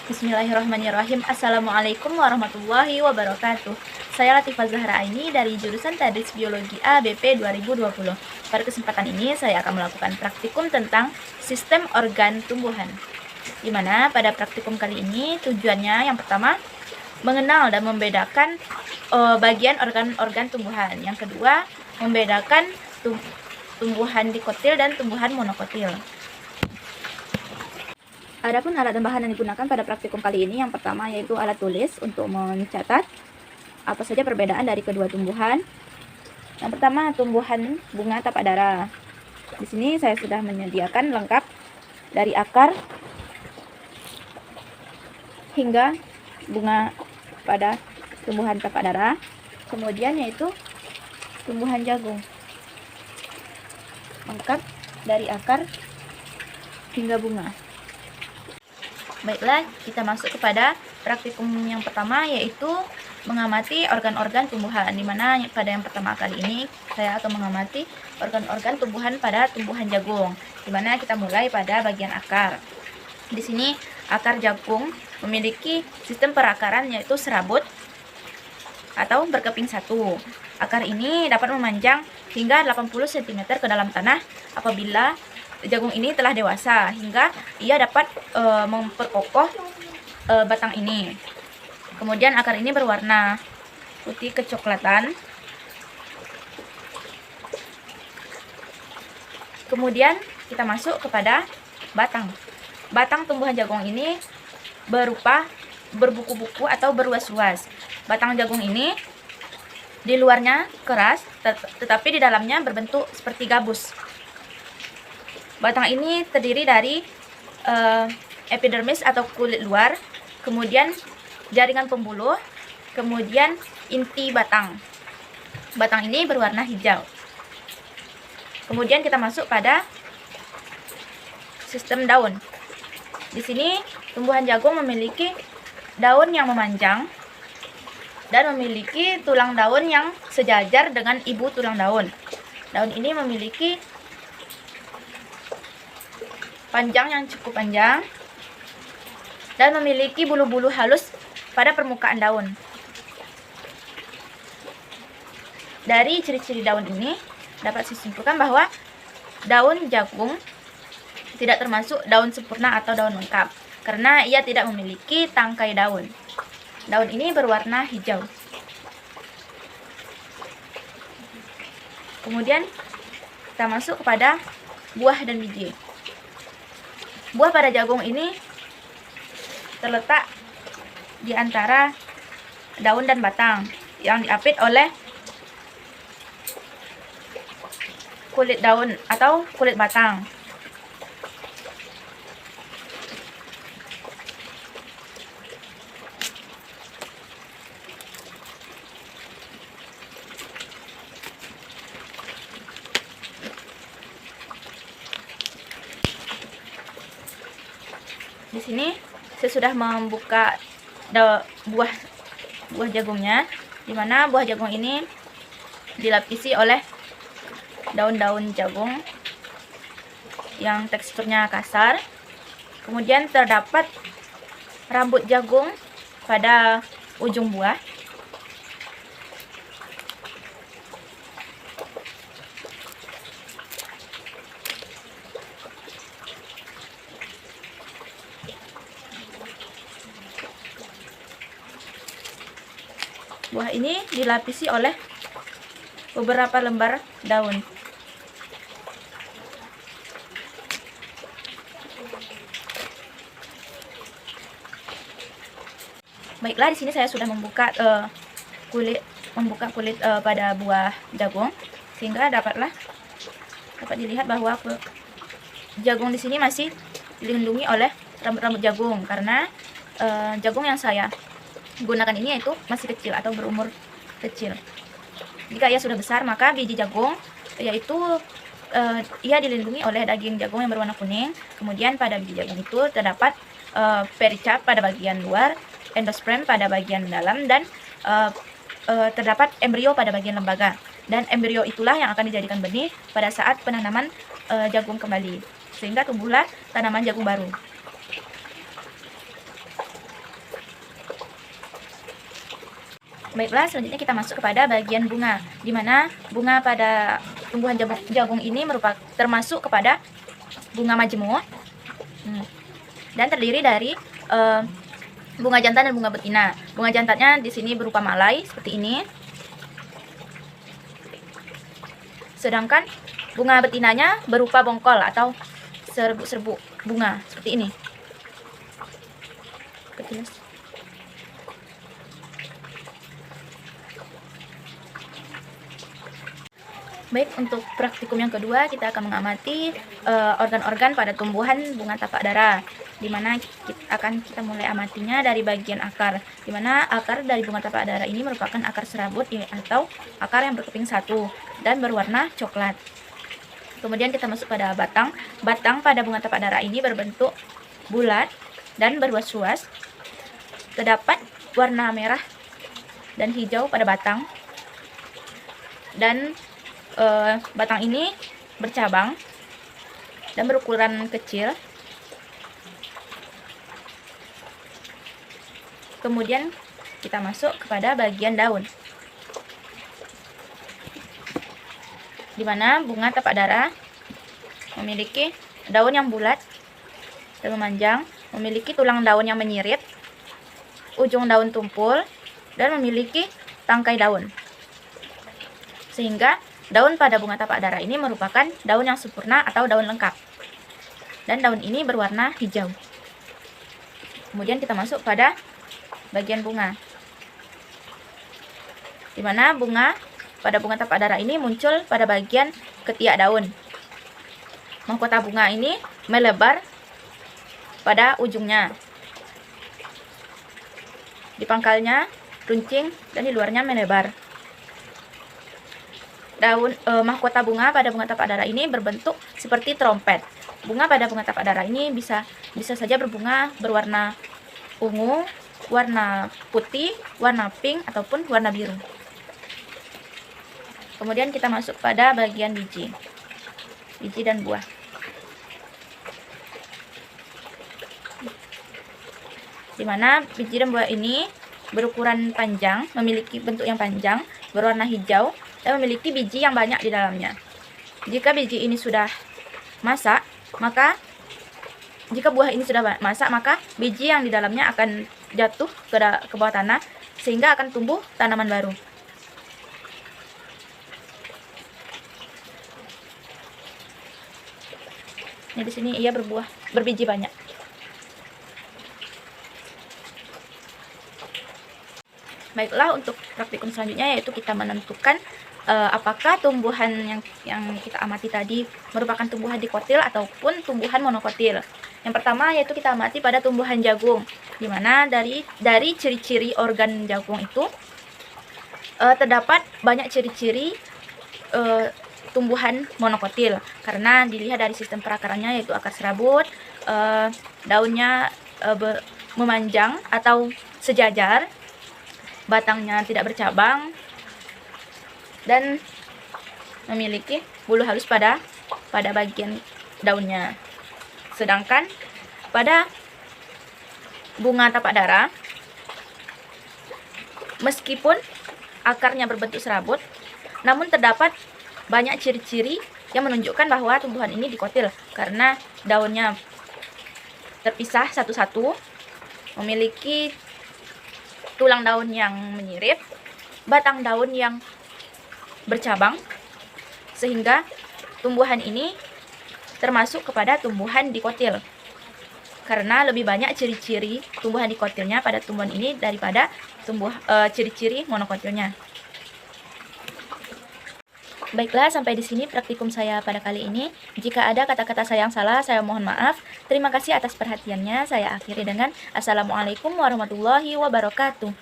Bismillahirrahmanirrahim. Assalamualaikum warahmatullahi wabarakatuh. Saya Latifah Zahra Aini dari jurusan Tadris Biologi A BP 2020. Pada kesempatan ini saya akan melakukan praktikum tentang sistem organ tumbuhan. Di mana pada praktikum kali ini tujuannya yang pertama mengenal dan membedakan bagian organ-organ tumbuhan. Yang kedua, membedakan tumbuhan dikotil dan tumbuhan monokotil. Adapun alat dan bahan yang digunakan pada praktikum kali ini, yang pertama yaitu alat tulis untuk mencatat apa saja perbedaan dari kedua tumbuhan. Yang pertama, tumbuhan bunga tapak dara. Di sini saya sudah menyediakan lengkap dari akar hingga bunga pada tumbuhan tapak dara. Kemudian yaitu tumbuhan jagung, lengkap dari akar hingga bunga. Baiklah, kita masuk kepada praktikum yang pertama, yaitu mengamati organ-organ tumbuhan. Dimana pada yang pertama kali ini saya akan mengamati organ-organ tumbuhan pada tumbuhan jagung. Dimana kita mulai pada bagian akar. Di sini akar jagung memiliki sistem perakaran yaitu serabut atau berkeping satu. Akar ini dapat memanjang hingga 80 cm ke dalam tanah apabila jagung ini telah dewasa, hingga ia dapat memperkokoh batang ini. Kemudian akar ini berwarna putih kecoklatan. Kemudian kita masuk kepada batang. Batang tumbuhan jagung ini berupa berbuku-buku atau berluas-luas. Batang jagung ini di luarnya keras, tetapi di dalamnya berbentuk seperti gabus. Batang ini terdiri dari epidermis atau kulit luar, kemudian jaringan pembuluh, kemudian inti batang. Batang ini berwarna hijau. Kemudian kita masuk pada sistem daun. Di sini tumbuhan jagung memiliki daun yang memanjang dan memiliki tulang daun yang sejajar dengan ibu tulang daun. Daun ini memiliki panjang yang cukup panjang dan memiliki bulu-bulu halus pada permukaan daun. Dari ciri-ciri daun ini dapat disimpulkan bahwa daun jagung tidak termasuk daun sempurna atau daun lengkap karena ia tidak memiliki tangkai daun. Daun ini berwarna hijau. Kemudian kita masuk kepada buah dan biji. Buah pada jagung ini terletak di antara daun dan batang yang diapit oleh kulit daun atau kulit batang. Di sini saya sudah membuka buah jagungnya, di mana buah jagung ini dilapisi oleh daun-daun jagung yang teksturnya kasar. Kemudian terdapat rambut jagung pada ujung buah. Buah ini dilapisi oleh beberapa lembar daun. Baiklah, di sini saya sudah membuka kulit pada buah jagung, sehingga dapat dilihat bahwa jagung di sini masih dilindungi oleh rambut-rambut jagung karena jagung yang saya gunakan ini yaitu masih kecil atau berumur kecil. Jika ia sudah besar, maka biji jagung yaitu ia dilindungi oleh daging jagung yang berwarna kuning. Kemudian pada biji jagung itu terdapat pericarp pada bagian luar, endosperm pada bagian dalam, dan terdapat embrio pada bagian lembaga. Dan embrio itulah yang akan dijadikan benih pada saat penanaman jagung kembali, sehingga tumbuhlah tanaman jagung baru. Baiklah, selanjutnya kita masuk kepada bagian bunga, di mana bunga pada tumbuhan jagung ini merupakan termasuk kepada bunga majemuk, dan terdiri dari bunga jantan dan bunga betina. Bunga jantannya di sini berupa malai seperti ini, sedangkan bunga betinanya berupa bongkol atau serbuk-serbuk bunga seperti ini. Baik, untuk praktikum yang kedua kita akan mengamati organ-organ pada tumbuhan bunga tapak dara, di mana kita mulai amatinya dari bagian akar, di mana akar dari bunga tapak dara ini merupakan akar serabut atau akar yang berkeping satu dan berwarna coklat. Kemudian kita masuk pada batang. Batang pada bunga tapak dara ini berbentuk bulat dan berwas-was. Terdapat warna merah dan hijau pada batang, dan batang ini bercabang dan berukuran kecil. Kemudian kita masuk kepada bagian daun, di mana bunga tapak dara memiliki daun yang bulat dan memanjang, memiliki tulang daun yang menyirip, ujung daun tumpul, dan memiliki tangkai daun. Sehingga daun pada bunga tapak dara ini merupakan daun yang sempurna atau daun lengkap. Dan daun ini berwarna hijau. Kemudian kita masuk pada bagian bunga, di mana bunga pada bunga tapak dara ini muncul pada bagian ketiak daun. Mahkota bunga ini melebar pada ujungnya, di pangkalnya runcing, dan di luarnya melebar. Mahkota bunga pada bunga tapak dara ini berbentuk seperti trompet. Bunga pada bunga tapak dara ini bisa saja berbunga berwarna ungu, warna putih, warna pink, ataupun warna biru. Kemudian kita masuk pada bagian biji dan buah. Di mana biji dan buah ini berukuran panjang, memiliki bentuk yang panjang, berwarna hijau, dan memiliki biji yang banyak di dalamnya. Jika biji ini sudah masak, jika buah ini sudah masak, maka biji yang di dalamnya akan jatuh ke bawah tanah, sehingga akan tumbuh tanaman baru. Nah, di sini ia berbiji banyak. Baiklah, untuk praktikum selanjutnya yaitu kita menentukan apakah tumbuhan yang kita amati tadi merupakan tumbuhan dikotil ataupun tumbuhan monokotil. Yang pertama yaitu kita amati pada tumbuhan jagung, di mana dari ciri-ciri organ jagung itu terdapat banyak ciri-ciri tumbuhan monokotil, karena dilihat dari sistem perakarannya yaitu akar serabut, daunnya memanjang atau sejajar, batangnya tidak bercabang, dan memiliki bulu halus pada bagian daunnya. Sedangkan pada bunga tapak dara, meskipun akarnya berbentuk serabut, namun terdapat banyak ciri-ciri yang menunjukkan bahwa tumbuhan ini dikotil, karena daunnya terpisah satu-satu, memiliki tulang daun yang menyirip, batang daun yang bercabang, sehingga tumbuhan ini termasuk kepada tumbuhan dikotil, karena lebih banyak ciri-ciri tumbuhan dikotilnya pada tumbuhan ini daripada ciri-ciri monokotilnya. Baiklah, sampai di sini praktikum saya pada kali ini. Jika ada kata-kata saya yang salah, saya mohon maaf. Terima kasih atas perhatiannya. Saya akhiri dengan Assalamualaikum warahmatullahi wabarakatuh.